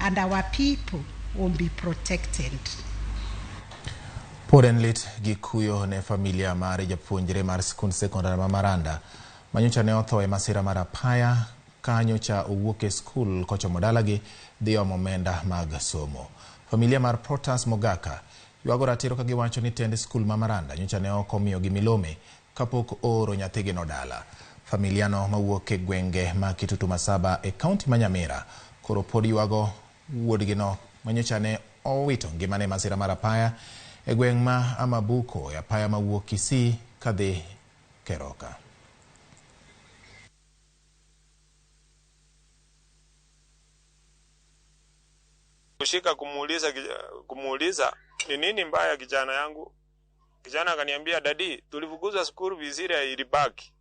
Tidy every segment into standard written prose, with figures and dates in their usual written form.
and our people will be protected. Poden lit gikuyo ne familia mar japuonjre mar sikund sekondar ma Maranda manyocha ne otho e masira mar apaya kanyocha owuok e skul kochomo dalagi dhi omo omenda mag somo. Familia mar Protas Mogaka yuago ratiro ka giwacho ni tend skul ma Maranda nyocha ne ok omiyogi milome kapok ooro nyathigi no dala. Familiano mawuok e gwenge ma Kitutu Masaba e kaunti ma Nyamira koro pod yuago wuodgi no manyocha ne owito ngimane masira mar apaya e gweng ma Amabuko e apaya mawuok Kisii kadhi Keroka. Kushika kumuuliza ni nini mbaya kijana yangu. Kijana akaniambia, dadi, tulifukuzwa skuru vizira ilibaki.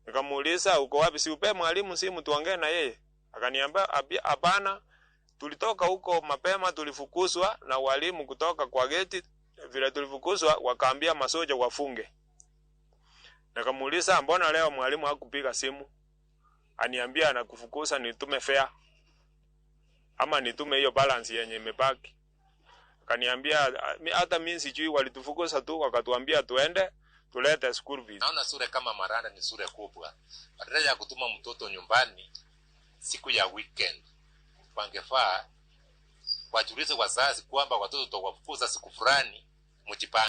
Nikamuuliza, uko wapi? Si upe mwalimu simu tuongee na yeye. Akaniambia, hapana, tulitoka huko mapema, tulifukuzwa na walimu kutoka kwa geti. Vile tulifukuzwa wakaambia masoja wafunge. Nikamuuliza, mbona leo mwalimu hakupiga simu? Aniambia anakufukuza nitume fare ama nitume hiyo balance yenye imebaki. Akaniambia hata mimi sijui, walitufukuza tu wakatuambia tuende tulete school fees. Naona sura kama Maranda ni sura kubwa. Badala ya kutuma mtoto nyumbani siku ya weekend, wangefaa wajulize wazazi kwamba watoto tutawafukuza siku fulani mtipanga.